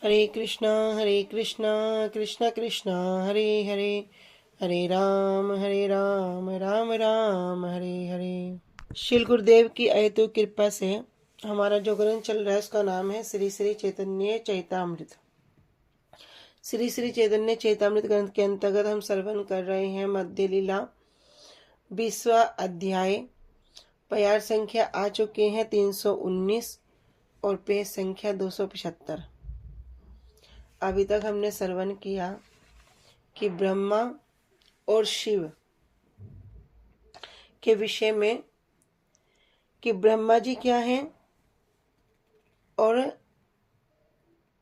हरे कृष्णा कृष्ण कृष्ण हरे हरे, हरे राम राम राम हरे हरे। श्री गुरुदेव की अहेतु कृपा से हमारा जो ग्रंथ चल रहा है उसका नाम है श्री श्री चैतन्य चैतामृत। श्री श्री चैतन्य चैतामृत ग्रंथ के अंतर्गत हम श्रवण कर रहे हैं मध्य लीला 20वां अध्याय। प्यार संख्या आ चुके हैं 319 और पेज संख्या 275। अभी तक हमने श्रवण किया कि ब्रह्मा और शिव के विषय में कि ब्रह्मा जी क्या हैं और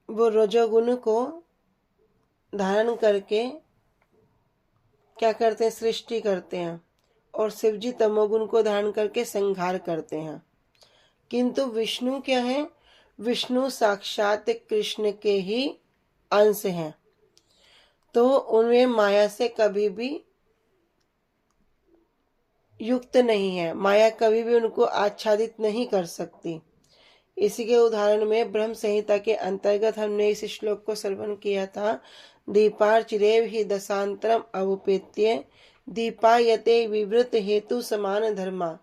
वो रजोगुण को धारण करके क्या करते हैं, सृष्टि करते हैं, और शिव जी तमोगुण को धारण करके संहार करते हैं। किंतु विष्णु क्या है, विष्णु साक्षात कृष्ण के ही अंश हैं, तो उनमें माया से कभी भी युक्त नहीं है, माया कभी भी उनको आच्छादित नहीं कर सकती। इसी के उदाहरण में ब्रह्म संहिता के अंतर्गत हमने इस श्लोक को श्रवण किया था। दीपार्चिरेव ही दशांतरम अवपेत्य दीपायते विवृत हेतु समान धर्मा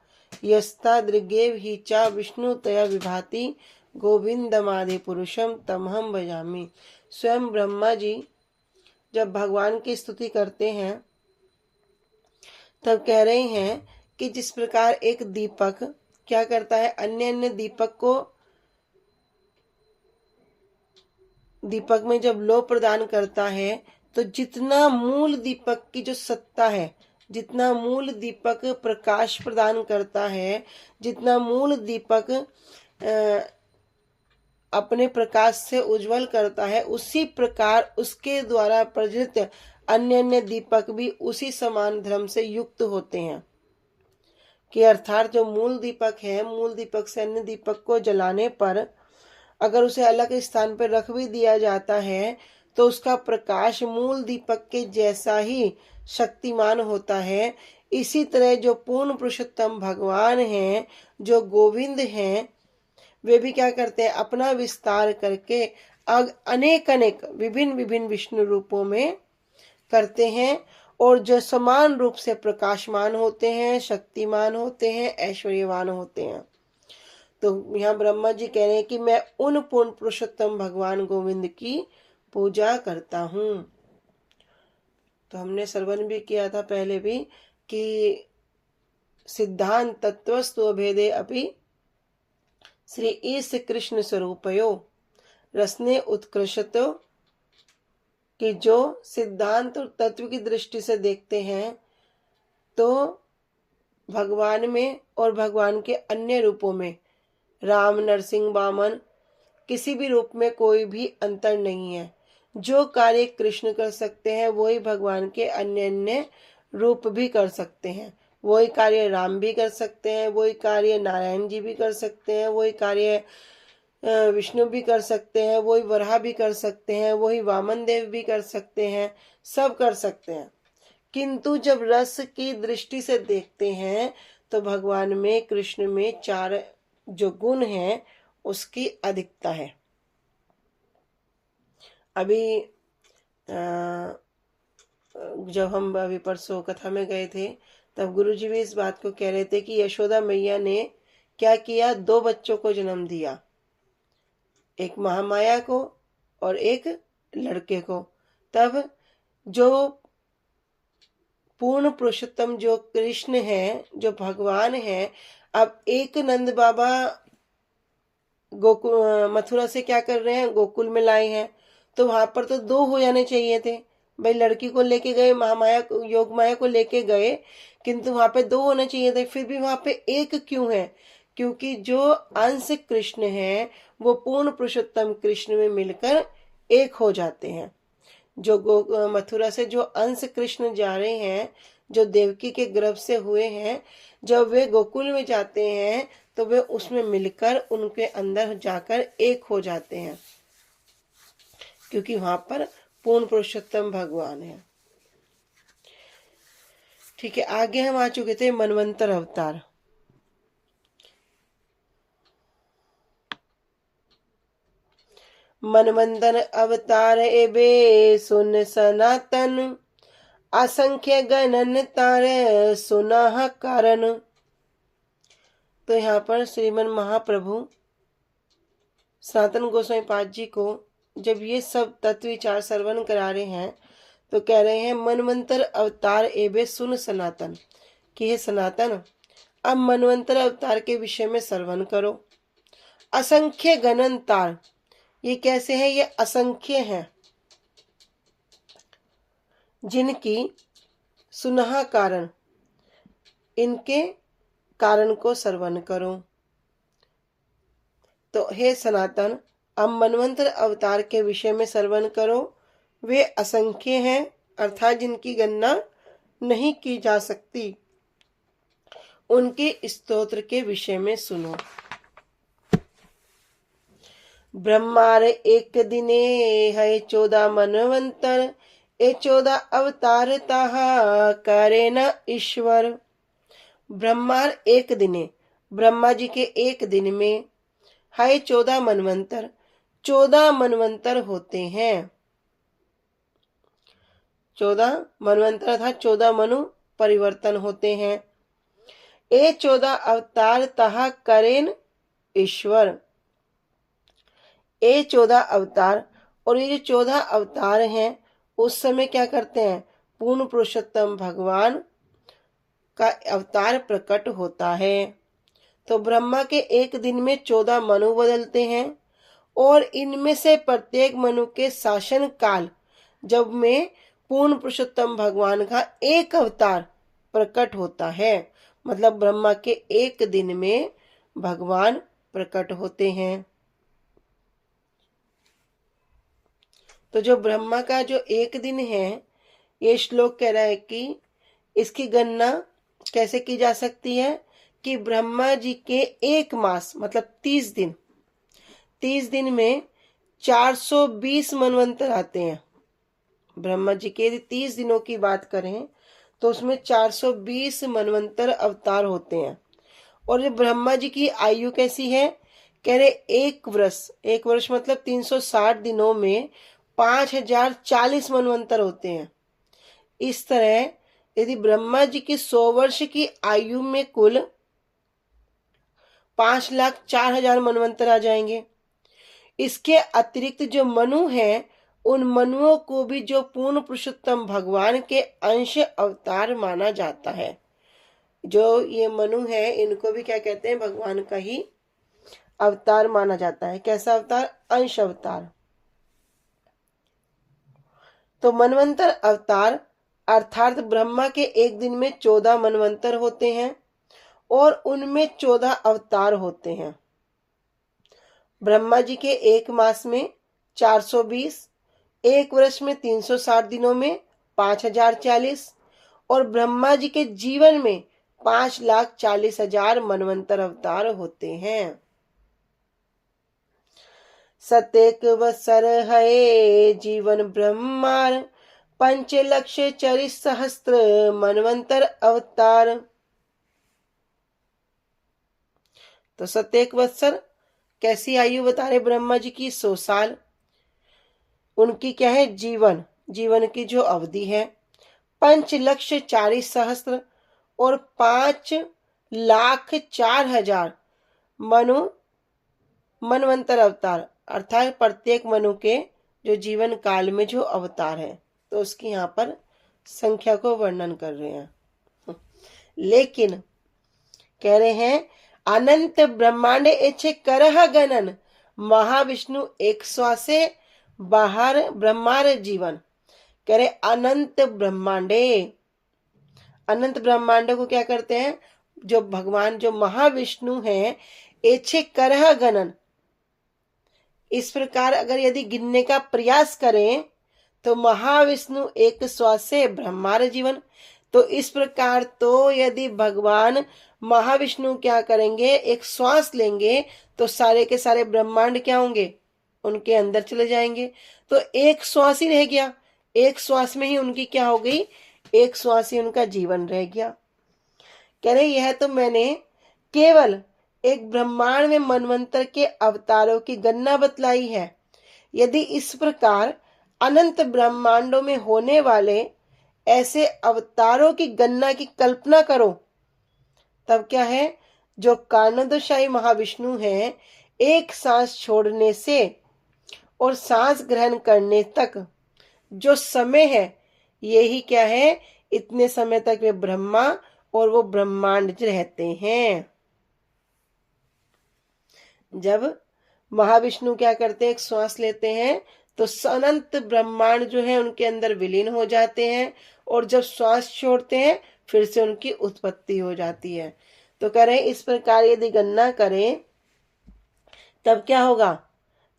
यस्ता दृगेव ही चा विष्णु तया विभाति गोविंदमादि पुरुषम तमहम भजामि। स्वयं ब्रह्मा जी जब भगवान की स्तुति करते हैं तब कह रहे हैं कि जिस प्रकार एक दीपक क्या करता है, अन्य अन्य दीपक में जब लो प्रदान करता है तो जितना मूल दीपक की जो सत्ता है, जितना मूल दीपक प्रकाश प्रदान करता है, जितना मूल दीपक अपने प्रकाश से उज्जवल करता है, उसी प्रकार उसके द्वारा प्रज्वलित अन्य अन्य दीपक भी उसी समान धर्म से युक्त होते हैं। कि अर्थात जो मूल दीपक है, मूल दीपक से अन्य दीपक को जलाने पर अगर उसे अलग स्थान पर रख भी दिया जाता है तो उसका प्रकाश मूल दीपक के जैसा ही शक्तिमान होता है। इसी तरह जो पूर्ण पुरुषोत्तम भगवान हैं, जो गोविंद हैं, वे भी क्या करते हैं, अपना विस्तार करके अनेक अनेक विभिन्न विभिन्न विष्णु रूपों में करते हैं, और जो समान रूप से प्रकाशमान होते हैं, शक्तिमान होते हैं, ऐश्वर्यवान होते हैं। तो यहाँ ब्रह्मा जी कह रहे हैं कि मैं उन पूर्ण पुरुषोत्तम भगवान गोविंद की पूजा करता हूँ। तो हमने श्रवण भी किया था पहले भी कि सिद्धांत तत्वस्तु भेदे अपि श्री ईश कृष्ण स्वरूपयो रसने उत्कृष्टो, कि जो सिद्धांत और तत्व की दृष्टि से देखते हैं तो भगवान में और भगवान के अन्य रूपों में, राम, नरसिंह, वामन, किसी भी रूप में कोई भी अंतर नहीं है। जो कार्य कृष्ण कर सकते हैं वही भगवान के अन्य अन्य रूप भी कर सकते हैं। वही कार्य राम भी कर सकते हैं, वही कार्य नारायण जी भी कर सकते हैं, वही कार्य विष्णु भी कर सकते हैं, वही वराह भी कर सकते हैं, वही वामन देव भी कर सकते हैं, सब कर सकते हैं। किंतु जब रस की दृष्टि से देखते हैं तो भगवान में, कृष्ण में 4 जो गुण हैं उसकी अधिकता है। अभी जब हम अभी परसों कथा में गए थे तब गुरुजी भी इस बात को कह रहे थे कि यशोदा मैया ने क्या किया, 2 बच्चों को जन्म दिया, एक महामाया को और एक लड़के को। तब जो पूर्ण पुरुषोत्तम जो कृष्ण है, जो भगवान है, अब एक नंद बाबा गोकुल मथुरा से क्या कर रहे हैं, गोकुल में लाए हैं, तो वहां पर तो 2 हो जाने चाहिए थे। भाई लड़की को लेके गए, महामाया योग माया को लेके गए, किंतु वहां पे 2 होने चाहिए थे, फिर भी वहां पे एक क्यों है? क्योंकि जो अंश कृष्ण है वो पूर्ण पुरुषोत्तम कृष्ण में मिलकर एक हो जाते हैं। जो मथुरा से जो अंश कृष्ण जा रहे हैं, जो देवकी के गर्भ से हुए हैं, जब वे गोकुल में जाते हैं तो वे उसमें मिलकर उनके अंदर जाकर एक हो जाते हैं, क्योंकि वहां पर पूर्ण पुरुषोत्तम भगवान है। ठीक है, आगे हम आ चुके थे मनवंतर अवतार। मनवंतर अवतार एबे सुन सनातन, असंख्य गणन तार सुना कारण। तो यहाँ पर श्रीमन महाप्रभु सनातन गोस्वामी पाद जी को जब ये सब तत्व विचार श्रवण करा रहे हैं तो कह रहे हैं मनवंतर अवतार एबे सुन सनातन, कि हे सनातन अब मनवंतर अवतार के विषय में श्रवण करो। असंख्य गणन तार, ये कैसे है? ये असंख्य हैं जिनकी सुनहा कारण, इनके कारण को श्रवण करो। तो हे सनातन अब मनवंतर अवतार के विषय में श्रवण करो। वे असंख्य हैं अर्थात जिनकी गणना नहीं की जा सकती। उनके स्तोत्र के विषय में सुनो। ब्रह्मार एक दिने है 14 मनवंतर, ए 14 अवतार ताहा करे न ईश्वर। ब्रह्मार एक दिने, ब्रह्मा जी के एक दिन में है 14 मनवंतर, 14 मनवंतर होते हैं। 14 मनवंतर अर्थात 14 मनु परिवर्तन होते हैं। ए 14 अवतार तहा करेन ईश्वर। ए 14 अवतार, और ये जो 14 अवतार हैं उस समय क्या करते हैं? पूर्ण पुरुषोत्तम भगवान का अवतार प्रकट होता है। तो ब्रह्मा के एक दिन में 14 मनु बदलते हैं और इनमें से प्रत्येक मनु के शासन काल जब में पूर्ण पुरुषोत्तम भगवान का एक अवतार प्रकट होता है। मतलब ब्रह्मा के एक दिन में भगवान प्रकट होते हैं। तो जो ब्रह्मा का जो एक दिन है, ये श्लोक कह रहा है कि इसकी गणना कैसे की जा सकती है कि ब्रह्मा जी के एक मास मतलब 30 दिन, 30 दिन में 420 मनवंतर आते हैं। ब्रह्मा जी के 30 दिनों की बात करें तो उसमें 420 मनवंतर अवतार होते हैं। और ये ब्रह्मा जी की आयु कैसी है? कह रहे एक वर्ष मतलब 360 दिनों में 5040 मनवंतर होते हैं। इस तरह यदि ब्रह्मा जी की 100 वर्ष की आयु में कुल 5,04,000 मनवंतर आ जाएंगे। इसके अतिरिक्त जो मनु हैं उन मनुओं को भी जो पूर्ण पुरुषोत्तम भगवान के अंश अवतार माना जाता है। जो ये मनु है इनको भी क्या कहते हैं? भगवान का ही अवतार माना जाता है। कैसा अवतार? अंश अवतार। तो मनवंतर अवतार अर्थात ब्रह्मा के एक दिन में 14 मनवंतर होते हैं और उनमें 14 अवतार होते हैं। ब्रह्मा जी के एक मास में 420, एक वर्ष में 360 दिनों में 5040 और ब्रह्मा जी के जीवन में 5,40,000 मनवंतर अवतार होते हैं। सतेक वत्सर है जीवन ब्रह्मार, 5,40,000 मनवंतर अवतार। तो सतेक वत्सर कैसी आयु बता रहे ब्रह्मा जी की? 100 साल। उनकी क्या है? जीवन की जो अवधि है 5,40,000 और 5,04,000 मनवंतर अवतार अर्थात प्रत्येक मनु के जो जीवन काल में जो अवतार है तो उसकी यहाँ पर संख्या को वर्णन कर रहे हैं। लेकिन कह रहे हैं अनंत ब्रह्मांड एछे करह गणन, महाविष्णु एक श्वासे बाहर ब्रह्मार जीवन। कह रहे अनंत ब्रह्मांडे, अनंत ब्रह्मांड को क्या करते हैं? जो भगवान जो महाविष्णु हैं एछे करह गणन, इस प्रकार अगर यदि गिनने का प्रयास करें तो महाविष्णु एक श्वासे ब्रह्मार जीवन। तो इस प्रकार तो यदि भगवान महाविष्णु क्या करेंगे? एक श्वास लेंगे तो सारे के सारे ब्रह्मांड क्या होंगे? उनके अंदर चले जाएंगे। तो एक श्वास ही रह गया, एक श्वास में ही उनकी क्या हो गई? एक श्वास ही उनका जीवन रह गया। कह रहे यह तो मैंने केवल एक ब्रह्मांड में मनवंतर के अवतारों की गणना बतलाई है, यदि इस प्रकार अनंत ब्रह्मांडों में होने वाले ऐसे अवतारों की गणना की कल्पना करो, तब क्या है, जो कारणोदशाही महाविष्णु है, एक सांस छोड़ने से और सांस ग्रहण करने तक जो समय है, यही क्या है, इतने समय तक वे ब्रह्मा और वो ब्रह्मांड रहते हैं। जब महाविष्णु क्या करते हैं, एक श्वास लेते हैं तो अनंत ब्रह्मांड जो है उनके अंदर विलीन हो जाते हैं, और जब श्वास छोड़ते हैं फिर से उनकी उत्पत्ति हो जाती है। तो कह रहे इस प्रकार यदि गणना करें तब क्या होगा,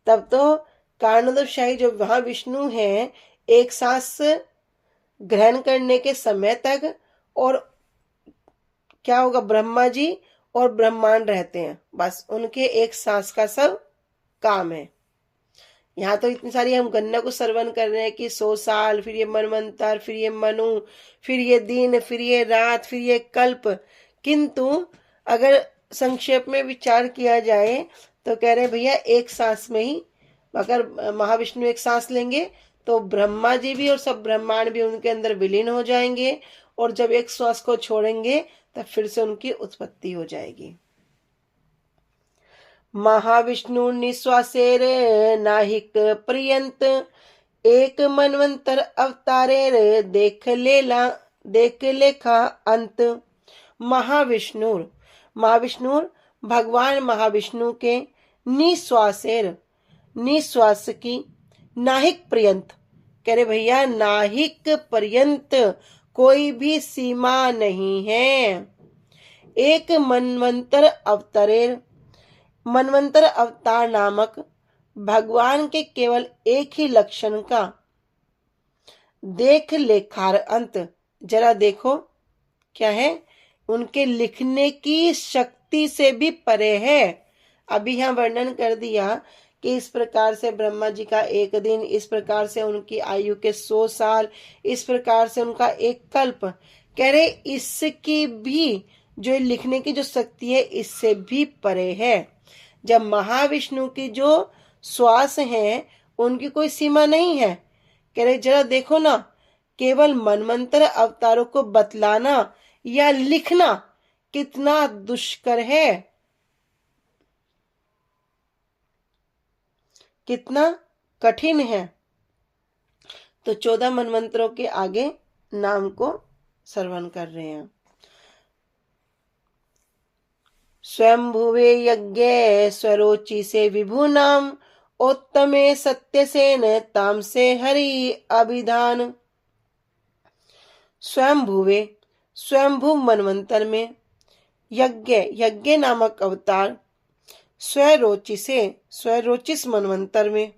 तब तो कारणोदशाही जो महाविष्णु है, एक सांस ग्रहण करने के समय तक और क्या होगा, ब्रह्मा जी और ब्रह्मांड रहते हैं, बस उनके एक सांस का सब काम है। यहाँ तो इतनी सारी हम गणना को श्रवण कर रहे हैं कि 100 साल, फिर ये मनवंतर, फिर ये मनु, फिर ये दिन, फिर ये रात, फिर ये कल्प, किंतु अगर संक्षेप में विचार किया जाए तो कह रहे भैया एक सांस में ही, अगर महाविष्णु एक सांस लेंगे तो ब्रह्मा जी भी और सब ब्रह्मांड भी उनके अंदर विलीन हो जाएंगे, और जब एक श्वास को छोड़ेंगे तब फिर से उनकी उत्पत्ति हो जाएगी। महाविष्णु निश्वासेर नाहिक पर्यंत एक मनवंतर अवतारेर देख लेखा अंत। महाविष्णु भगवान महाविष्णु के निश्वासेर, निश्वास की, नाहिक पर्यंत, कह रहे भैया नाहिक पर्यंत कोई भी सीमा नहीं है। एक मनवंतर अवतारेर, मनवंतर अवतार नामक भगवान के केवल एक ही लक्षण का देख लेखार अंत, जरा देखो क्या है, उनके लिखने की शक्ति से भी परे है। अभी यहाँ वर्णन कर दिया कि इस प्रकार से ब्रह्मा जी का एक दिन, इस प्रकार से उनकी आयु के 100 साल, इस प्रकार से उनका एक कल्प, कह रहे इसकी भी जो लिखने की जो शक्ति है इससे भी परे है। जब महाविष्णु की जो श्वास है उनकी कोई सीमा नहीं है, कह रहे जरा देखो ना, केवल मनवंतर अवतारों को बतलाना या लिखना कितना दुष्कर है, कितना कठिन है। तो 14 मनवंतरों के आगे नाम को श्रवण कर रहे हैं। स्वयंभुवे यज्ञ स्वरोचि से विभु नाम, उत्तमे सत्यसेन ताम से हरि अभिधान। स्वयंभुवे, स्वयंभु मनवंतर में, यज्ञ, यज्ञ नामक अवतार, स्वरोचि से, स्वरोचिस मनवंतर में,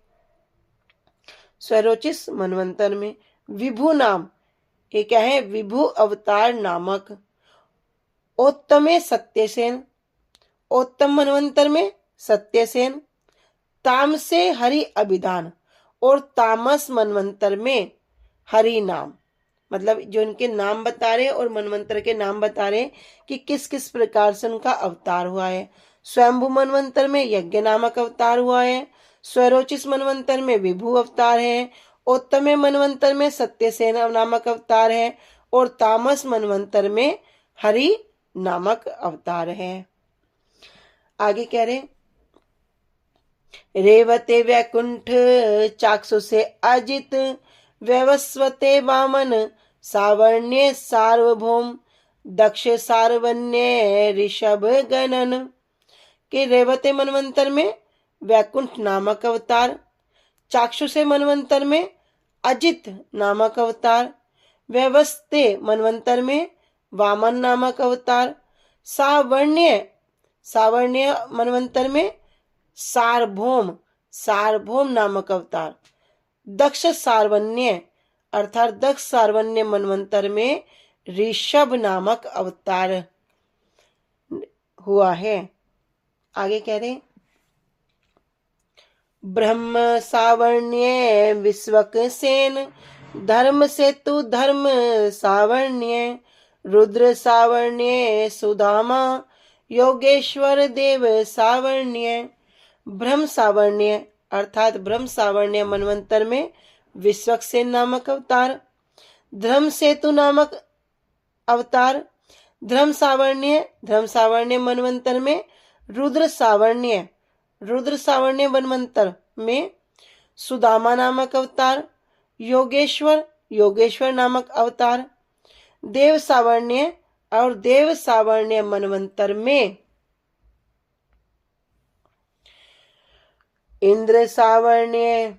स्वरोचिस मनवंतर में, विभु नाम, ये क्या है, विभु अवतार नामक, उत्तमे सत्यसेन, उत्तम मनवंतर में सत्यसेन, ताम से हरि अभिधान, और तामस मनवंतर में हरि नाम, मतलब जो इनके नाम बता रहे और मनवंतर के नाम बता रहे कि किस किस प्रकार से उनका अवतार हुआ है। स्वयंभू मनवंतर में यज्ञ नामक अवतार हुआ है, स्वरोचिस मनवंतर में विभु अवतार है, उत्तमे मनवंतर में सत्यसेन नामक अवतार है, और तामस मनवंतर में हरि नामक अवतार है। आगे कह रहे रेवते वैकुंठ चाक्षु से अजित, वैवस्वते वामन सावर्ण्य सार्वभौम, दक्ष सार्वन्य ऋषभ गणन, के रेवते मनवंतर में वैकुंठ नामक अवतार, चाक्षुषे मनवंतर में अजित नामक अवतार, वैवस्ते मनवंतर में वामन नामक अवतार, सावर्ण्य, सावर्ण्य मनवंतर में सार्वभौम, सार्वभौम नामक अवतार, दक्ष सार्वन्य अर्थात दक्ष सार्वन्य मनवंतर में ऋषभ नामक अवतार हुआ है। आगे कह रहे ब्रह्म सावर्ण्य विश्वक सेन, धर्म सेतु धर्म सावर्ण्य, रुद्र सावर्ण्य सुदामा, योगेश्वर देव सावर्ण्य। ब्रह्म सावर्ण्य अर्थात ब्रह्म सावर्ण्य मनवंतर में विश्वक्सेन नामक अवतार, धर्म सेतु नामक अवतार, धर्म सावर्ण्य मनवंतर में रुद्र सावर्ण्य मनवंतर में सुदामा नामक अवतार, योगेश्वर नामक अवतार, देव सावर्ण्य मनवंतर में इंद्र सावर्ण्य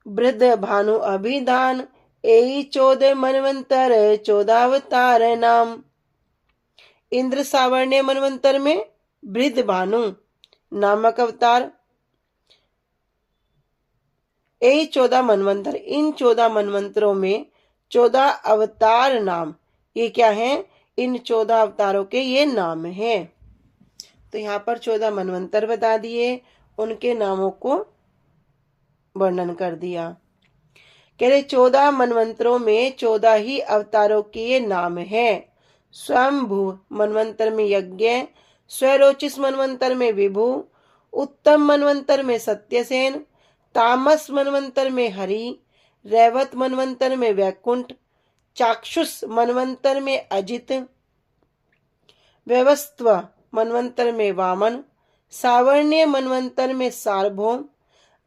वृद्ध भानु अभिधान, एई 14 मनवंतर 14 अवतार नाम। इंद्र सावर्ण्य मनवंतर में वृद्ध भानु नामक अवतार, एई 14 मनवंतर, इन 14 मनवंतरों में 14 अवतार नाम। ये क्या है? इन 14 अवतारों के ये नाम हैं। तो यहाँ पर 14 मनवंतर बता दिए, उनके नामों को वर्णन कर दिया। कह रहे 14 मनवंतरों में 14 ही अवतारों के ये नाम हैं। स्वयंभू मनवंतर में यज्ञ, स्वरोचिस मनवंतर में विभु, उत्तम मनवंतर में सत्यसेन, तामस मनवंतर में हरि, रैवत मनवंतर में वैकुंठ, चाक्षुष मनवंतर में अजित, व्यवस्त्व मनवंतर में वामन, सावर्ण्य मनवंतर में सार्वभौम,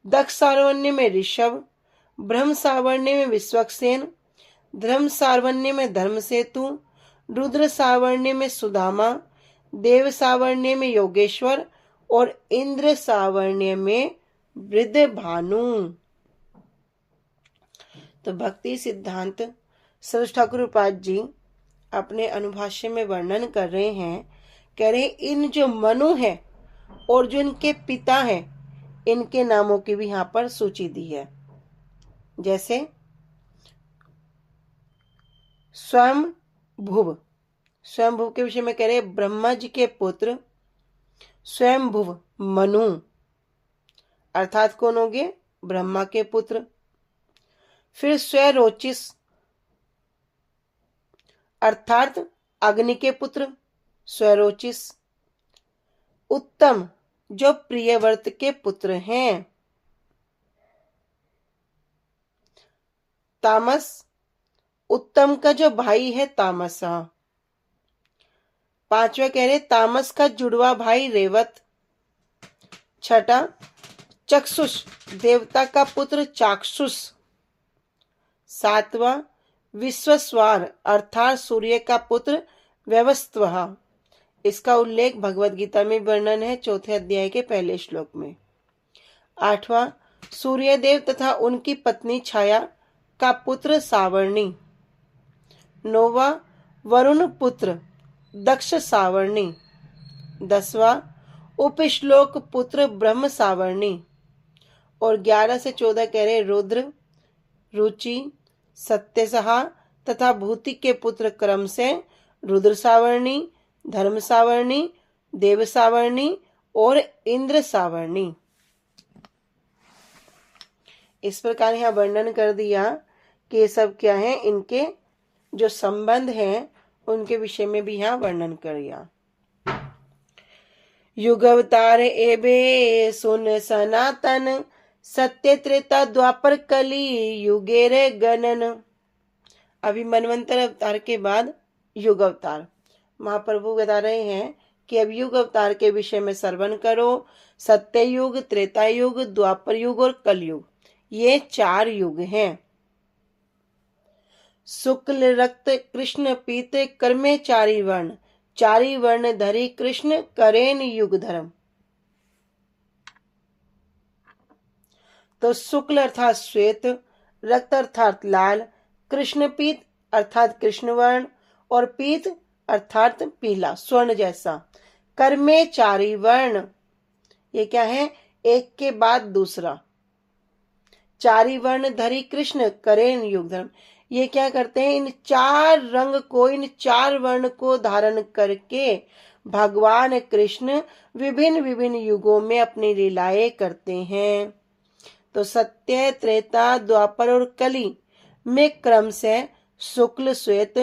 दक्ष सावर्ण्य में ऋषभ, ब्रह्म सावर्ण्य में विश्वक्सेन, धर्म सावर्ण्य में धर्मसेतु, रुद्र सावर्ण्य में सुदामा, देव सावर्ण्य में योगेश्वर और इंद्र सावर्ण्य में वृद्ध भानु। तो भक्ति सिद्धांत सरस ठाकुर उपाध्याय जी अपने अनुभाष्य में वर्णन कर रहे हैं। कह रहे इन जो मनु है और जो इनके पिता हैं, इनके नामों की भी यहाँ पर सूची दी है। जैसे स्वयंभुव के विषय में कह रहे ब्रह्मा जी के पुत्र स्वयंभुव मनु, अर्थात कौन हो गए? ब्रह्मा के पुत्र। फिर स्वरोचिस अर्थात अग्नि के पुत्र स्वरोचिस। उत्तम जो प्रियव्रत के पुत्र हैं। तामस उत्तम का जो भाई है तामस। पांचवा कह रहे तामस का जुड़वा भाई रेवत। छठा चक्षुष देवता का पुत्र चाक्षुष। सातवां विश्वस्वार अर्थात सूर्य का पुत्र व्यवस्त्व। इसका उल्लेख भगवत गीता में वर्णन है 4 अध्याय के पहले श्लोक में। आठवां सूर्यदेव तथा उनकी पत्नी छाया का पुत्र सावर्णी। 9वां वरुण पुत्र दक्ष सावर्णी। 10वां उपश्लोक पुत्र ब्रह्म सावर्णी। और 11 से 14 कह रहे रुद्र, रुचि, सत्यसहा तथा भूति के पुत्र क्रम से रुद्र सावर्णी, धर्म सावर्णी, देव सावर्णी और इंद्र सावर्णी। इस प्रकार यहाँ वर्णन कर दिया कि ये सब क्या है, इनके जो संबंध हैं उनके विषय में भी यहाँ वर्णन कर दिया। युग अवतार एबे सुन सनातन, सत्य त्रेता द्वापर कली युगेरे गणन। अभी मनवंतर अवतार के बाद युग अवतार। महाप्रभु बता रहे हैं कि अब युग अवतार के विषय में श्रवण करो। सत्य युग, त्रेता युग, द्वापर युग और कलयुग, ये 4 युग हैं। शुक्ल रक्त कृष्ण पीत कर्मे 4 वर्ण, 4 वर्ण धरी कृष्ण करेन युग धर्म। तो शुक्ल अर्थात श्वेत, रक्त अर्थात लाल, कृष्ण पीत अर्थात कृष्ण वर्ण और पीत अर्थात पीला स्वर्ण जैसा। कर्मे 4 वर्ण, ये क्या है? एक के बाद दूसरा। 4 वर्ण धरी कृष्ण करेन युग धर्म, ये क्या करते हैं? इन 4 रंग को, इन 4 वर्ण को धारण करके भगवान कृष्ण विभिन्न विभिन्न युगों में अपनी लीलाएं करते हैं। तो सत्य, त्रेता, द्वापर और कली में क्रम से शुक्ल श्वेत,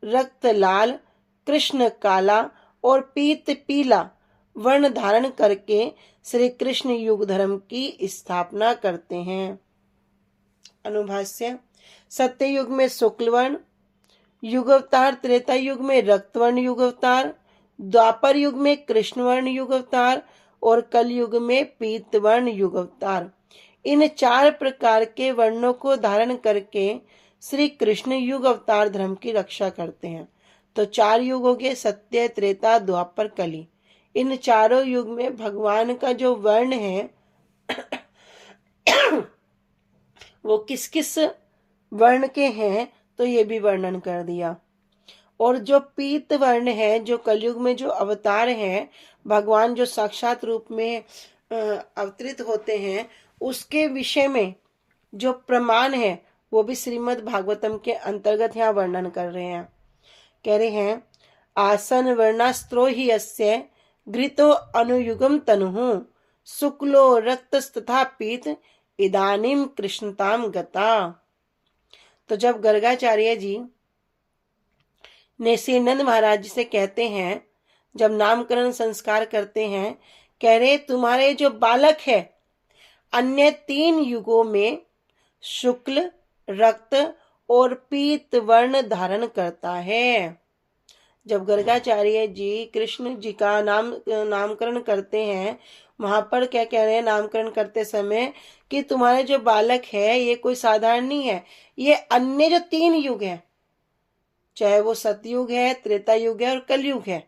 रक्त लाल, कृष्ण काला और पीत पीला वर्ण धारण करके श्री कृष्ण युग धर्म की स्थापना करते हैं। अनुभाष्य। सत्य युग में शुक्ल वर्ण युग अवतार, त्रेता युग में रक्त वर्ण युग अवतार, द्वापर युग में कृष्ण वर्ण युग अवतार और कल युग में पीत वर्ण युग अवतार। इन 4 प्रकार के वर्णों को धारण करके श्री कृष्ण युग अवतार धर्म की रक्षा करते हैं। तो 4 युग हो गए, सत्य, त्रेता, द्वापर, कली। इन चारों युग में भगवान का जो वर्ण है वो किस किस वर्ण के हैं, तो ये भी वर्णन कर दिया। और जो पीत वर्ण है, जो कलयुग में जो अवतार हैं, भगवान जो साक्षात रूप में अवतरित होते हैं, उसके विषय में जो प्रमाण है वो भी श्रीमद् भागवतम के अंतर्गत यहाँ वर्णन कर रहे हैं। कह रहे हैं, आसन वर्णास्त्रो ही अस्य घृतो अनुयुगम तनुः शुक्लो रक्तस्तथा पीत इदानीम कृष्णताम गता। तो जब गर्गाचार्य जी ने श्री नंद महाराज जी से कहते हैं, जब नामकरण संस्कार करते हैं, कह रहे तुम्हारे जो बालक है अन्य 3 युगों में शुक्ल, रक्त और पीत वर्ण धारण करता है। जब गर्गाचार्य जी कृष्ण जी का नामकरण करते हैं, वहां पर क्या कह रहे हैं नामकरण करते समय कि तुम्हारे जो बालक है ये कोई साधारण नहीं है, ये अन्य जो 3 युग है, चाहे वो सतयुग है, त्रेता युग है और कलयुग है,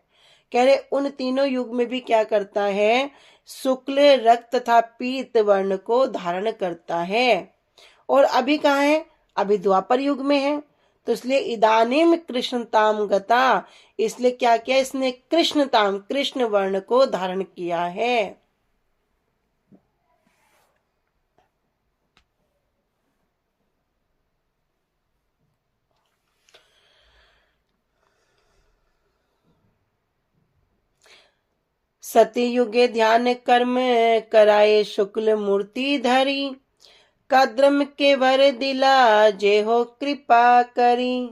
कह रहे उन तीनों युग में भी क्या करता है, शुक्ल, रक्त तथा पीत वर्ण को धारण करता है। और अभी कहाँ है, अभी द्वापर युग में है, तो इसलिए इदानीम कृष्णताम गता, इसलिए क्या किया इसने, कृष्णताम, कृष्ण वर्ण को धारण किया है। सतयुगे ध्यान कर्म कराए शुक्ल मूर्ति धरी, कद्रम के वर दिला जे हो कृपा करी।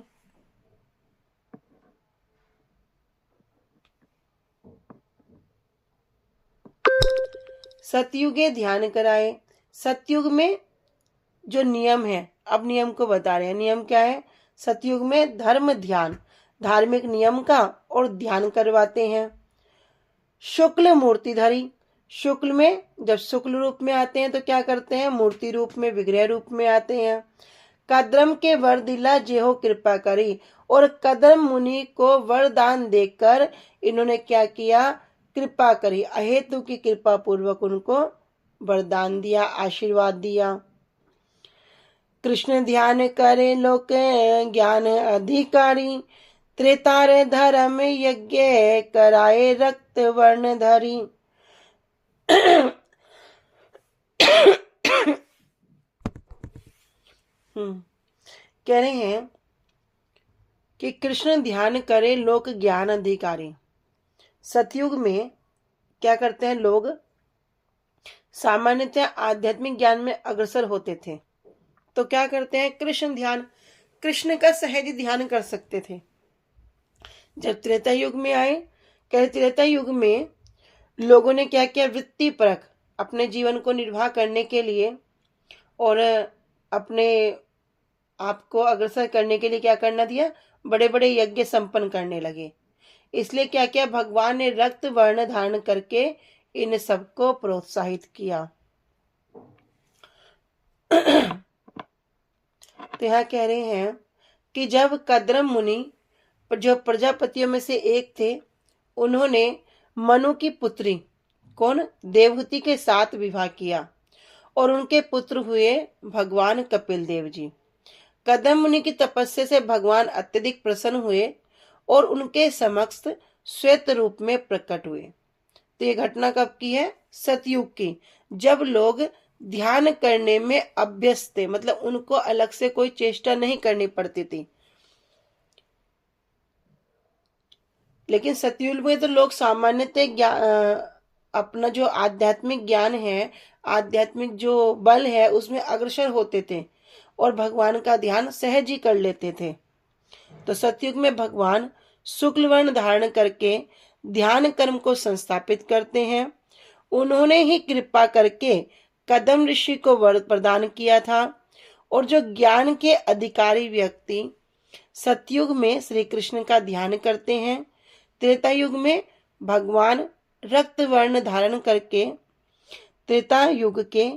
सतयुगे ध्यान कराए, सतयुग में जो नियम है, अब नियम को बता रहे हैं। नियम क्या है, सतयुग में धर्म ध्यान, धार्मिक नियम का और ध्यान करवाते हैं। शुक्ल मूर्तिधरी, शुक्ल में जब शुक्ल रूप में आते हैं तो क्या करते हैं, मूर्ति रूप में, विग्रह रूप में आते हैं। कद्रम के वर दिला जेहो कृपा करी, और कद्रम मुनि को वरदान देकर इन्होंने क्या किया, कृपा करी, अहेतु की कृपा पूर्वक उनको वरदान दिया, आशीर्वाद दिया। कृष्ण ध्यान करे लोक ज्ञान अधिकारी, त्रेतार धर्म यज्ञ कराए रक्त वर्ण धरी। कह रहे हैं कि कृष्ण ध्यान करे लोक ज्ञान अधिकारी। सतयुग में क्या करते हैं लोग, सामान्यतः आध्यात्मिक ज्ञान में अग्रसर होते थे, तो क्या करते हैं, कृष्ण ध्यान, कृष्ण का सहज ध्यान कर सकते थे। जब त्रेता युग में आए, कह त्रेता युग में लोगों ने क्या किया, वृत्ति परक अपने जीवन को निर्वाह करने के लिए और अपने आप को अग्रसर करने के लिए क्या करना दिया, बड़े बड़े यज्ञ संपन्न करने लगे। इसलिए क्या किया, भगवान ने रक्त वर्ण धारण करके इन सबको प्रोत्साहित किया। तो यहाँ कह रहे हैं कि जब कद्रम मुनि जो प्रजापतियों में से एक थे, उन्होंने मनु की पुत्री कौन, देवहूति के साथ विवाह किया और उनके पुत्र हुए भगवान कपिल देव जी। कद्रम मुनि की तपस्या से भगवान अत्यधिक प्रसन्न हुए और उनके समक्ष श्वेत रूप में प्रकट हुए। तो ये घटना कब की है, सतयुग की, जब लोग ध्यान करने में अभ्यस्त थे, मतलब उनको अलग से कोई चेष्टा नहीं करनी पड़ती थी। लेकिन सतयुग में तो लोग सामान्यतः अपना जो आध्यात्मिक ज्ञान है, आध्यात्मिक जो बल है, उसमें अग्रसर होते थे और भगवान का ध्यान सहज ही कर लेते थे। तो सतयुग में भगवान शुक्ल वर्ण धारण करके ध्यान कर्म को संस्थापित करते हैं। उन्होंने ही कृपा करके कदम ऋषि को वर प्रदान किया था। और जो ज्ञान के अधिकारी व्यक्ति सतयुग में श्री कृष्ण का ध्यान करते हैं, त्रेता युग में भगवान रक्त वर्ण धारण करके त्रेता युग के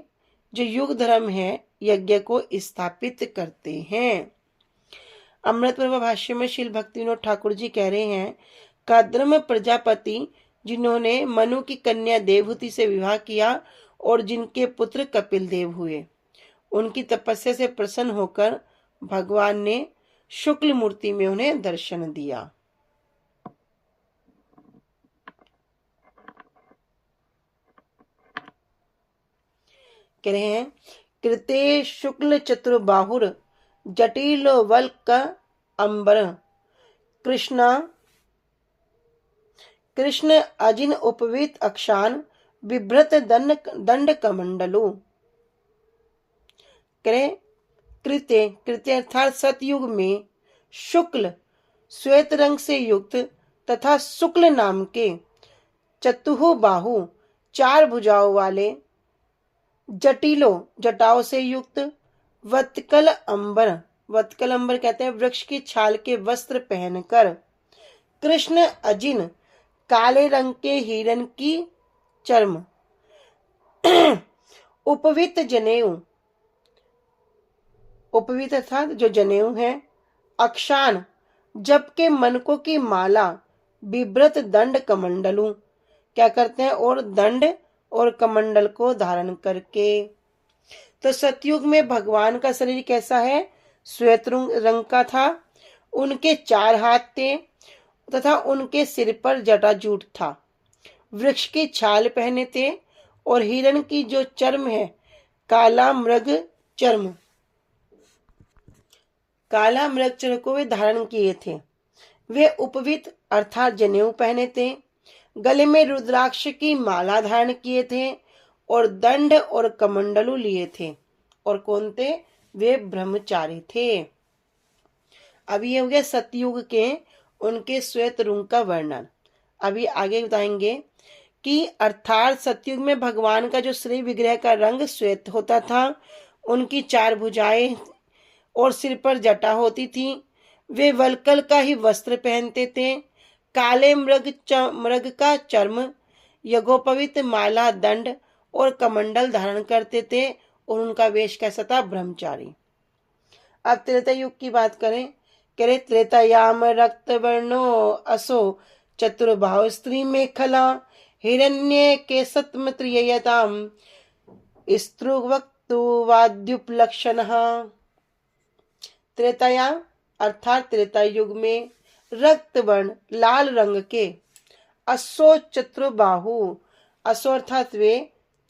जो युग धर्म है यज्ञ को स्थापित करते हैं। अमृत प्रभा भाष्य में श्रील भक्ति विनोद ठाकुर जी कह रहे हैं, कद्रम प्रजापति जिन्होंने मनु की कन्या देवहूति से विवाह किया और जिनके पुत्र कपिल देव हुए, उनकी तपस्या से प्रसन्न होकर भगवान ने शुक्ल मूर्ति में उन्हें दर्शन दिया। कह रहे हैं, कृते शुक्ल चतुर्बाहुर जटिल वल्क अंबर कृष्ण अजिन उपवीत अक्षान बिभ्रत दंड कमंडलु। करे कृत्य अर्थात सतयुग में शुक्ल श्वेत रंग से युक्त तथा शुक्ल नाम के चतुह बाहु 4 भुजाओं वाले जटिलों जटाओं से युक्त वत्कल अंबर कहते हैं वृक्ष की छाल के वस्त्र पहनकर कृष्ण अजिन काले रंग के हिरण की चर्म उपवित जनेऊ उपवित अर्थात जो जनेऊ है अक्षान जबकि मनकों की माला बिभ्रत दंड कमंडलू क्या करते हैं और दंड और कमंडल को धारण करके। तो सतयुग में भगवान का शरीर कैसा है? श्वेत रंग का था। उनके 4 हाथ थे तथा उनके सिर पर जटाजूट था। वृक्ष की छाल पहने थे और हिरण की जो चर्म है काला मृग चर्म को वे धारण किए थे। वे उपवीत अर्थात जनेऊ पहने थे, गले में रुद्राक्ष की माला धारण किए थे और दंड और कमंडलू लिए थे। और कौन थे? वे ब्रह्मचारी थे। अभी ये हो गया सतयुग के उनके श्वेत रंग का वर्णन। अभी आगे बताएंगे कि अर्थात सतयुग में भगवान का जो श्री विग्रह का रंग श्वेत होता था, उनकी 4 भुजाएं और सिर पर जटा होती थी। वे वल्कल का ही वस्त्र पहनते थे, काले मृग का चर्म, यज्ञोपवीत माला, दंड और कमंडल धारण करते थे और उनका वेश कैसा था? ब्रह्मचारी। अब त्रेता युग की बात करें, करे त्रेतायाम रक्त वर्णो असो चतुर्बाहु स्त्री मेखला हिरण्य के सत्म त्रियताम स्त्रुवक्तु वाद्युपलक्षण। त्रेतायाम अर्थात त्रेता युग में रक्त वर्ण लाल रंग के असो चतुर्बाहु असो अर्थात वे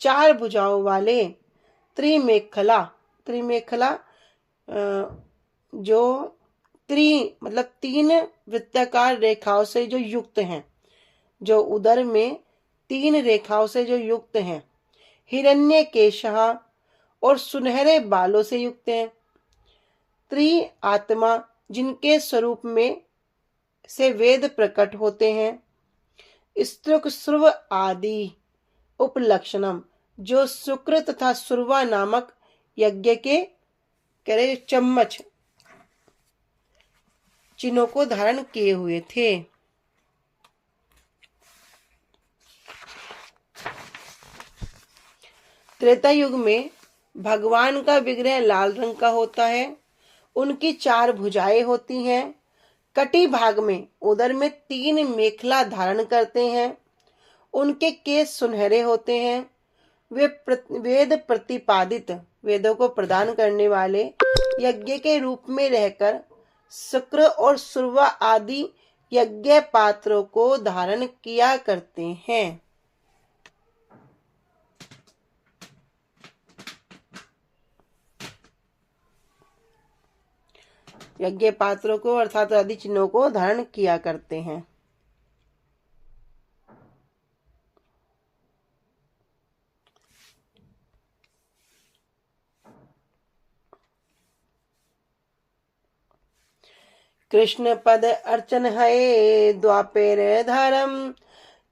4 भुजाओं वाले त्रिमेखला जो मतलब 3 वृत्ताकार रेखाओं से जो युक्त हैं, जो उदर में 3 रेखाओं से जो युक्त हैं, हिरण्य केशः और सुनहरे बालों से युक्त हैं, त्रि आत्मा जिनके स्वरूप में से वेद प्रकट होते हैं, स्त्रुक स्रुव आदि उपलक्षणम जो शुक्र तथा सुरवा नामक यज्ञ के करे चम्मच चिन्हों को धारण किए हुए थे। त्रेता युग में भगवान का विग्रह लाल रंग का होता है। उनकी 4 भुजाएं होती हैं। कटी भाग में उदर में 3 मेखला धारण करते हैं। उनके केस सुनहरे होते हैं। वे वेद प्रतिपादित वेदों को प्रदान करने वाले यज्ञ के रूप में रहकर शुक्र और सुरवा आदि यज्ञ पात्रों को धारण किया करते हैं। यज्ञ पात्रों को अर्थात आदि चिन्हों को धारण किया करते हैं। कृष्ण पद अर्चन है द्वापेर धर्म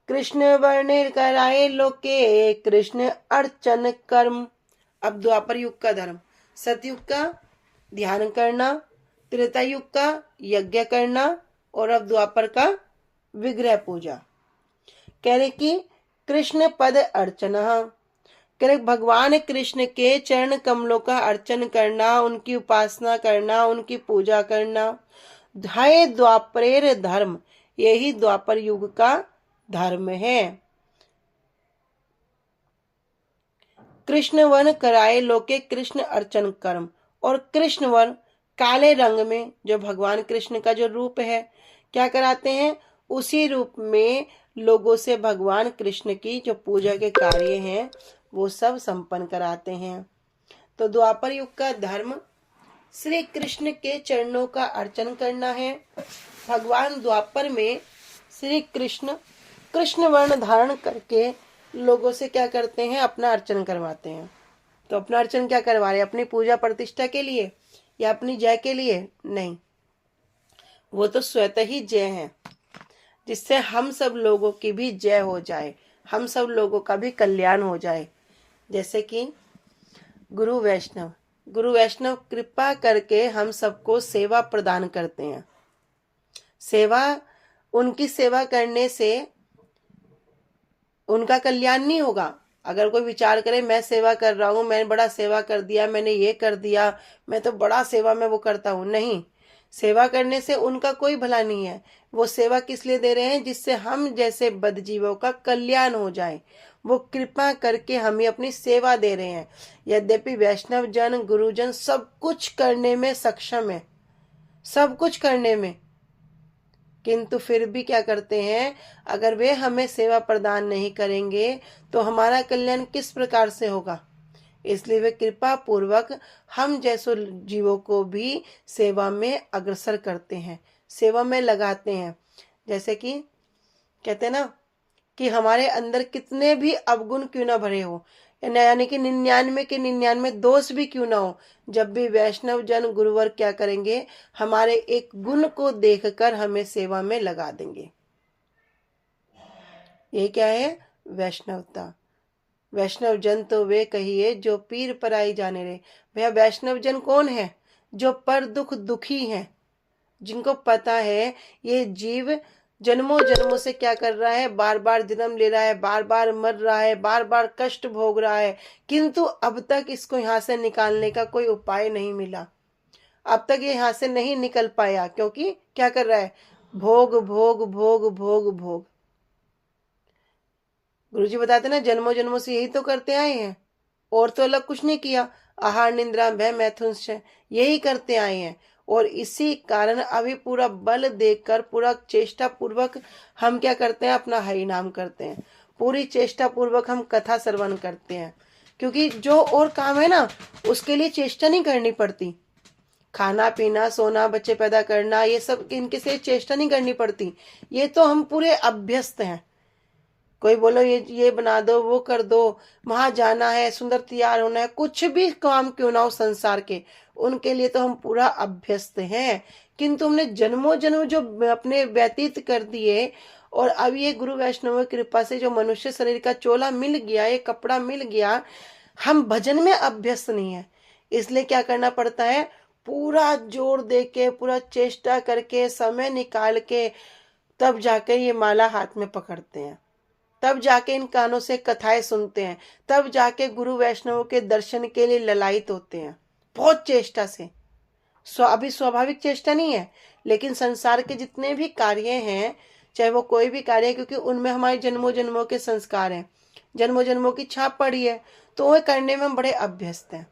कृष्ण वर्ण कराए लोके कृष्ण अर्चन कर्म। अब द्वापर युग का धर्म, सतयुग का ध्यान करना, त्रेता युग का यज्ञ करना, और अब द्वापर का विग्रह पूजा। कह रहे कि कृष्ण पद अर्चना, कह रहे भगवान कृष्ण के चरण कमलों का अर्चन करना, उनकी उपासना करना, उनकी पूजा करना। धाय द्वापरेर धर्म, यही द्वापर युग का धर्म है। कृष्ण वन कराए लोके कृष्ण अर्चन कर्म, और कृष्ण वन काले रंग में जो भगवान कृष्ण का जो रूप है, क्या कराते हैं, उसी रूप में लोगों से भगवान कृष्ण की जो पूजा के कार्य हैं वो सब संपन्न कराते हैं। तो द्वापर युग का धर्म श्री कृष्ण के चरणों का अर्चन करना है। भगवान द्वापर में श्री कृष्ण कृष्ण वर्ण धारण करके लोगों से क्या करते हैं, अपना अर्चन करवाते हैं। तो अपना अर्चन क्या करवा रहे हैं, अपनी पूजा प्रतिष्ठा के लिए या अपनी जय के लिए? नहीं, वो तो स्वतः ही जय है, जिससे हम सब लोगों की भी जय हो जाए, हम सब लोगों का भी कल्याण हो जाए। जैसे कि गुरु वैष्णव कृपा करके हम सबको सेवा प्रदान करते हैं। उनकी सेवा करने से उनका कल्याण नहीं होगा। अगर कोई विचार करे मैं सेवा कर रहा हूँ, मैंने बड़ा सेवा कर दिया, मैंने ये कर दिया, मैं तो बड़ा सेवा में वो करता हूँ, नहीं, सेवा करने से उनका कोई भला नहीं है। वो सेवा किस लिए दे रहे हैं, जिससे हम जैसे बद्धजीवों का कल्याण हो जाए। वो कृपा करके हमें अपनी सेवा दे रहे हैं। यद्यपि वैष्णव जन गुरुजन सब कुछ करने में सक्षम है, सब कुछ करने में, किंतु फिर भी क्या करते हैं, अगर वे हमें सेवा प्रदान नहीं करेंगे तो हमारा कल्याण किस प्रकार से होगा। इसलिए वे कृपा पूर्वक हम जैसो जीवों को भी सेवा में अग्रसर करते हैं, सेवा में लगाते हैं। जैसे कि कहते हैं ना कि हमारे अंदर कितने भी अवगुण क्यों ना भरे हो, यानी कि 99 के 99 दोष भी क्यों ना हो, जब भी वैष्णव जन गुरुवर क्या करेंगे, हमारे एक गुण को देखकर हमें सेवा में लगा देंगे। ये क्या है, वैष्णवता। वैष्णव जन तो वे कहिए जो पीर पराई जाने रे। भैया वैष्णव जन कौन है, जो पर दुख दुखी हैं, जिनको पता है ये जीव जन्मों जन्मों से क्या कर रहा है, बार बार जन्म ले रहा है, बार बार मर रहा है, बार बार कष्ट भोग रहा है, किंतु अब तक इसको यहाँ से निकालने का कोई उपाय नहीं मिला। अब तक ये यहाँ से नहीं निकल पाया, क्योंकि क्या कर रहा है, भोग भोग भोग भोग भोग। गुरुजी बताते ना, जन्मों जन्मों से यही तो करते आए हैं, और तो अलग कुछ नहीं किया। आहार निद्रा भय मैथुन से यही करते आए हैं, और इसी कारण अभी पूरा बल देकर पूरा चेष्टा पूर्वक हम क्या करते हैं, अपना हरि नाम करते हैं, पूरी चेष्टा पूर्वक हम कथा श्रवण करते हैं। क्योंकि जो और काम है ना, उसके लिए चेष्टा नहीं करनी पड़ती। खाना पीना सोना बच्चे पैदा करना, ये सब इनके से चेष्टा नहीं करनी पड़ती, ये तो हम पूरे अभ्यस्त हैं। कोई बोलो ये बना दो, वो कर दो, वहां जाना है, सुंदर तैयार होना है, कुछ भी काम क्यों ना हो संसार के, उनके लिए तो हम पूरा अभ्यस्त हैं। किंतु हमने जन्मों जन्म जो अपने व्यतीत कर दिए, और अब ये गुरु वैष्णव की कृपा से जो मनुष्य शरीर का चोला मिल गया, ये कपड़ा मिल गया, हम भजन में अभ्यस्त नहीं है। इसलिए क्या करना पड़ता है, पूरा जोर दे के, पूरा चेष्टा करके, समय निकाल के, तब जाके ये माला हाथ में पकड़ते हैं, तब जाके इन कानों से कथाएं सुनते हैं, तब जाके गुरु वैष्णवों के दर्शन के लिए ललायित होते हैं, बहुत चेष्टा से। अभी स्वाभाविक चेष्टा नहीं है, लेकिन संसार के जितने भी कार्य हैं, चाहे वो कोई भी कार्य है, क्योंकि उनमें हमारे जन्मों जन्मों के संस्कार हैं, जन्मों जन्मों की छाप पड़ी है, तो वो करने में हम बड़े अभ्यस्त हैं।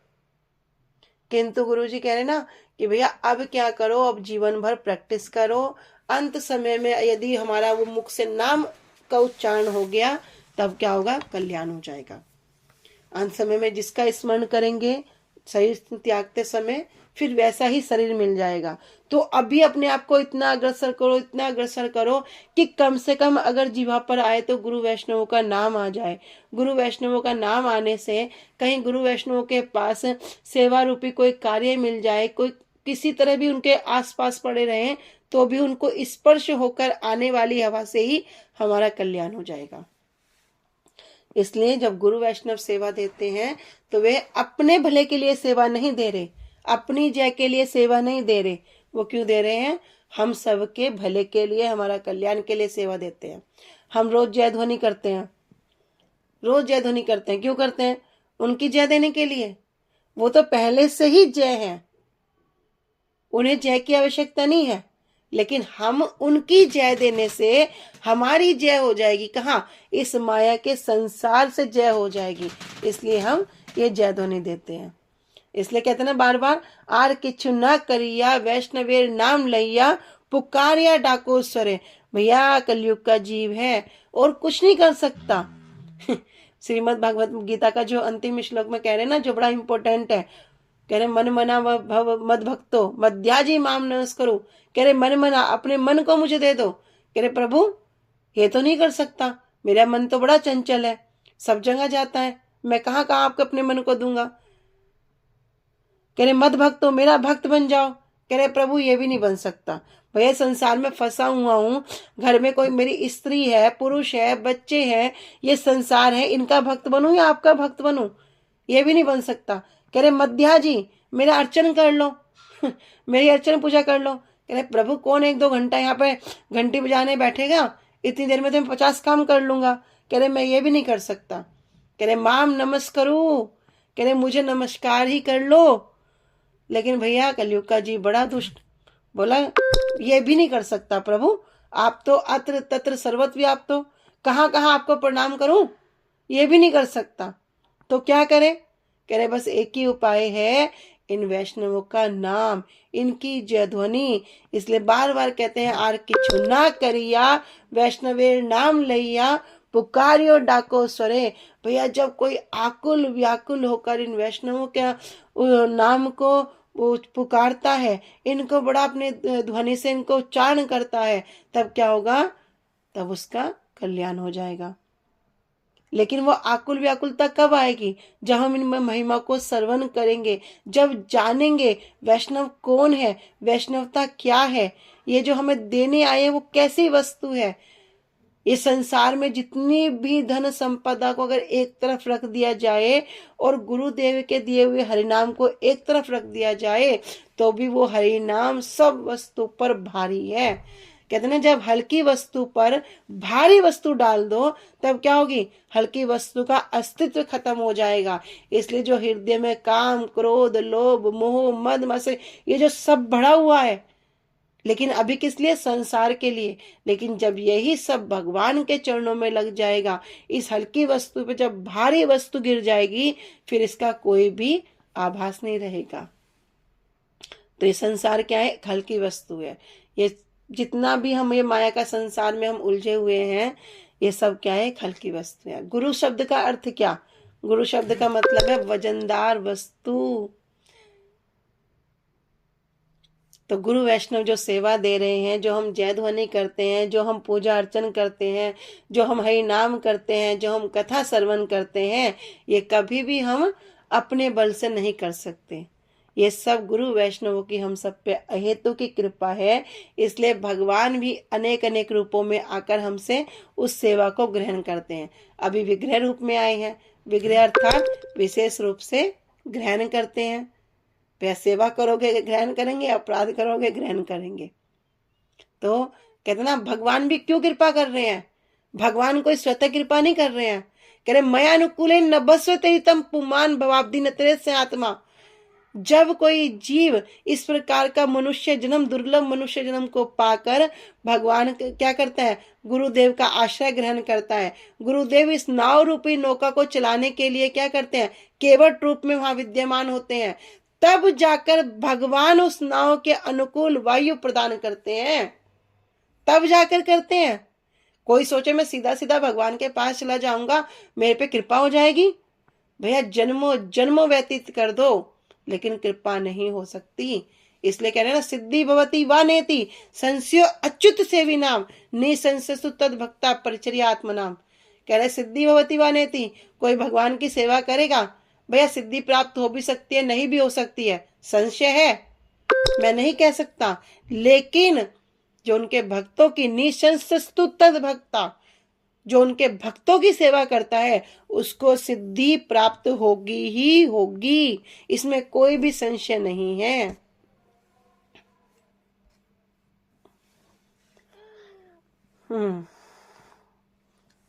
किंतु गुरुजी कह रहे ना कि भैया अब क्या करो, अब जीवन भर प्रैक्टिस करो, अंत समय में यदि हमारा वो मुख से नाम का उच्चारण हो गया, तब क्या होगा, कल्याण हो जाएगा। अंत समय में जिसका स्मरण करेंगे शरीर त्यागते समय, फिर वैसा ही शरीर मिल जाएगा। तो अभी अपने आप को इतना अग्रसर करो, इतना अग्रसर करो कि कम से कम अगर जीवा पर आए तो गुरु वैष्णवों का नाम आ जाए। गुरु वैष्णवों का नाम आने से कहीं गुरु वैष्णवों के पास सेवा रूपी कोई कार्य मिल जाए, कोई किसी तरह भी उनके आसपास पड़े रहे, तो भी उनको स्पर्श होकर आने वाली हवा से ही हमारा कल्याण हो जाएगा। इसलिए जब गुरु वैष्णव सेवा देते हैं तो वे अपने भले के लिए सेवा नहीं दे रहे, अपनी जय के लिए सेवा नहीं दे रहे। वो क्यों दे रहे हैं? हम सबके भले के लिए, हमारा कल्याण के लिए सेवा देते हैं। हम रोज जय ध्वनि करते हैं, रोज जय ध्वनि करते हैं। क्यों करते हैं? उनकी जय देने के लिए। वो तो पहले से ही जय है, उन्हें जय की आवश्यकता नहीं है, लेकिन हम उनकी जय देने से हमारी जय हो जाएगी। कहाँ? इस माया के संसार से जय हो जाएगी। इसलिए हम ये जय ध्वनि देते हैं। इसलिए कहते हैं ना बार बार, आर किछु न करिया वैष्णवेर नाम लैया पुकारिया डाको स्वरे। भैया कलयुग का जीव है और कुछ नहीं कर सकता। श्रीमद् भागवत गीता का जो अंतिम श्लोक में कह रहे हैं ना, जो बड़ा इंपॉर्टेंट है, कह रहे मन मना भव मद भक्तो मध्याजी माम नमस्करो। कह रहे मन मना, अपने मन को मुझे दे दो। कह रहे प्रभु ये तो नहीं कर सकता, मेरा मन तो बड़ा चंचल है, सब जगह जाता है, मैं कहाँ कहाँ आपको अपने मन को दूंगा। कह रहे मद भक्तो, मेरा भक्त बन जाओ। कह रहे प्रभु ये भी नहीं बन सकता। भैया संसार में फंसा हुआ हूँ, घर में कोई मेरी स्त्री है, पुरुष है, बच्चे हैं, ये संसार है, इनका भक्त बनूं या आपका भक्त बनूं? ये भी नहीं बन सकता। कह रहे मध्या जी मेरा अर्चन कर लो, मेरी अर्चन पूजा कर लो। कह रहे प्रभु कौन 1-2 घंटा यहाँ पे घंटी बजाने बैठेगा, इतनी देर में तो मैं 50 काम कर लूंगा। कह रहे मैं ये भी नहीं कर सकता। कह रहे माम नमस्करू, कह रहे मुझे नमस्कार ही कर लो। लेकिन भैया कलयुग का जी बड़ा दुष्ट, बोला ये भी नहीं कर सकता प्रभु, आप तो अत्र तत्र सर्वत्र व्याप्त हो, कहाँ कहाँ आपको प्रणाम करूं, ये भी नहीं कर सकता। तो क्या करे? कह रहे बस एक ही उपाय है, इन वैष्णवों का नाम, इनकी जय ध्वनि। इसलिए बार बार कहते हैं आर किछु ना करिया वैष्णवेर नाम लैया पुकारियो डाको स्वरे। भैया जब कोई आकुल व्याकुल होकर इन वैष्णवों के नाम को पुकारता है, इनको बड़ा अपने ध्वनि से इनको उच्चारण करता है, तब क्या होगा? तब उसका कल्याण हो जाएगा। लेकिन वो आकुल व्याकुलता कब आएगी? जब हम इन महिमा को श्रवण करेंगे, जब जानेंगे वैष्णव कौन है, वैष्णवता क्या है, ये जो हमें देने आए वो कैसी वस्तु है। इस संसार में जितनी भी धन संपदा को अगर एक तरफ रख दिया जाए और गुरुदेव के दिए हुए हरिनाम को एक तरफ रख दिया जाए, तो भी वो हरिनाम सब वस्तु पर भारी है। कहते ना जब हल्की वस्तु पर भारी वस्तु डाल दो, तब क्या होगी? हल्की वस्तु का अस्तित्व खत्म हो जाएगा। इसलिए जो हृदय में काम, क्रोध, लोभ, मोह, मद, मत्सर, ये जो सब बढ़ा हुआ है, लेकिन अभी किस लिए? संसार के लिए। लेकिन जब यही सब भगवान के चरणों में लग जाएगा, इस हल्की वस्तु पे जब भारी वस्तु गिर जाएगी, फिर इसका कोई भी आभास नहीं रहेगा। तो ये संसार क्या है? हल्की वस्तु है। ये जितना भी हम ये माया का संसार में हम उलझे हुए हैं, ये सब क्या है? हल्की वस्तु है। गुरु शब्द का अर्थ क्या? गुरु शब्द का मतलब है वजनदार वस्तु। तो गुरु वैष्णव जो सेवा दे रहे हैं, जो हम जय ध्वनि करते हैं, जो हम पूजा अर्चन करते हैं, जो हम हरि नाम करते हैं, जो हम कथा श्रवण करते हैं, ये कभी भी हम अपने बल से नहीं कर सकते। ये सब गुरु वैष्णवों की हम सब पे अहेतु की कृपा है। इसलिए भगवान भी अनेक अनेक रूपों में आकर हमसे उस सेवा को ग्रहण करते हैं। अभी विग्रह रूप में आए हैं। विग्रह अर्थात विशेष रूप से ग्रहण करते हैं। सेवा करोगे ग्रहण करेंगे, अपराध करोगे ग्रहण करेंगे। तो कहते ना भगवान भी क्यों कृपा कर रहे हैं? भगवान कोई स्वतः कृपा नहीं कर रहे हैं। कह रहे मया अनुकूले नभस्वतम पुमान भवाब्दी नतरे से आत्मा। जब कोई जीव इस प्रकार का मनुष्य जन्म, दुर्लभ मनुष्य जन्म को पाकर भगवान क्या करता है? गुरुदेव का आश्रय ग्रहण करता है। गुरुदेव इस नाव रूपी नौका को चलाने के लिए क्या करते हैं? केवट रूप में वहां विद्यमान होते हैं। तब जाकर भगवान उस नाव के अनुकूल वायु प्रदान करते हैं, तब जाकर करते हैं। कोई सोचे मैं सीधा सीधा भगवान के पास चला जाऊंगा, मेरे पे कृपा हो जाएगी। भैया जन्मों जन्मों व्यतीत कर दो, लेकिन कृपा नहीं हो सकती। इसलिए कह रहे हैं ना, सिद्धि भवती वा नेति संशयो अच्युत सेवी नाम निसंशयसु तद भक्ता परिचर्या आत्मनाम। कह रहे सिद्धि भवती वा नेति, कोई भगवान की सेवा करेगा, भैया सिद्धि प्राप्त हो भी सकती है, नहीं भी हो सकती है, संशय है, मैं नहीं कह सकता। लेकिन जो उनके भक्तों की निशंसस्तु तद भक्ता, जो उनके भक्तों की सेवा करता है उसको सिद्धि प्राप्त होगी ही होगी, इसमें कोई भी संशय नहीं है।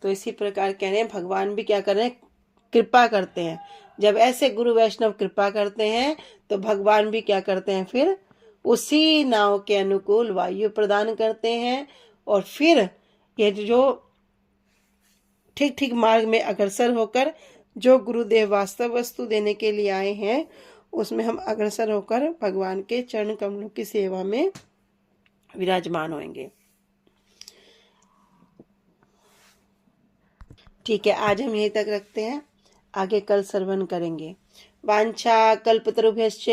तो इसी प्रकार कह रहे हैं भगवान भी क्या कर रहे हैं, कृपा करते हैं। जब ऐसे गुरु वैष्णव कृपा करते हैं तो भगवान भी क्या करते हैं, फिर उसी नाव के अनुकूल वायु प्रदान करते हैं, और फिर ये जो ठीक ठीक मार्ग में अग्रसर होकर जो गुरुदेव वास्तव वस्तु देने के लिए आए हैं उसमें हम अग्रसर होकर भगवान के चरण कमलों की सेवा में विराजमान होंगे। ठीक है, आज हम यहीं तक रखते हैं, आगे कल श्रवण करेंगे। वांछा कल्पतरुभ्यश्च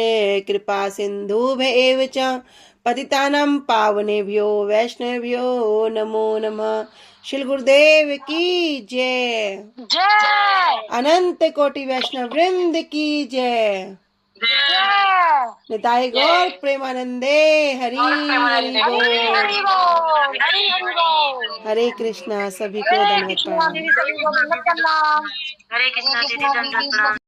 कृपा सिन्धुभ्य एव च पतितानां पावनेभ्यो वैष्णवेभ्यो नमो नमः। श्री गुरुदेव की जय। जय। अनंत कोटि वैष्णव वृंद की जय। निताई गौर प्रेमानंदे हरि हरि बोल। हरे कृष्णा, सभी को दंडवत प्रणाम। हरे कृष्णा दीदी, दंडवत प्रणाम।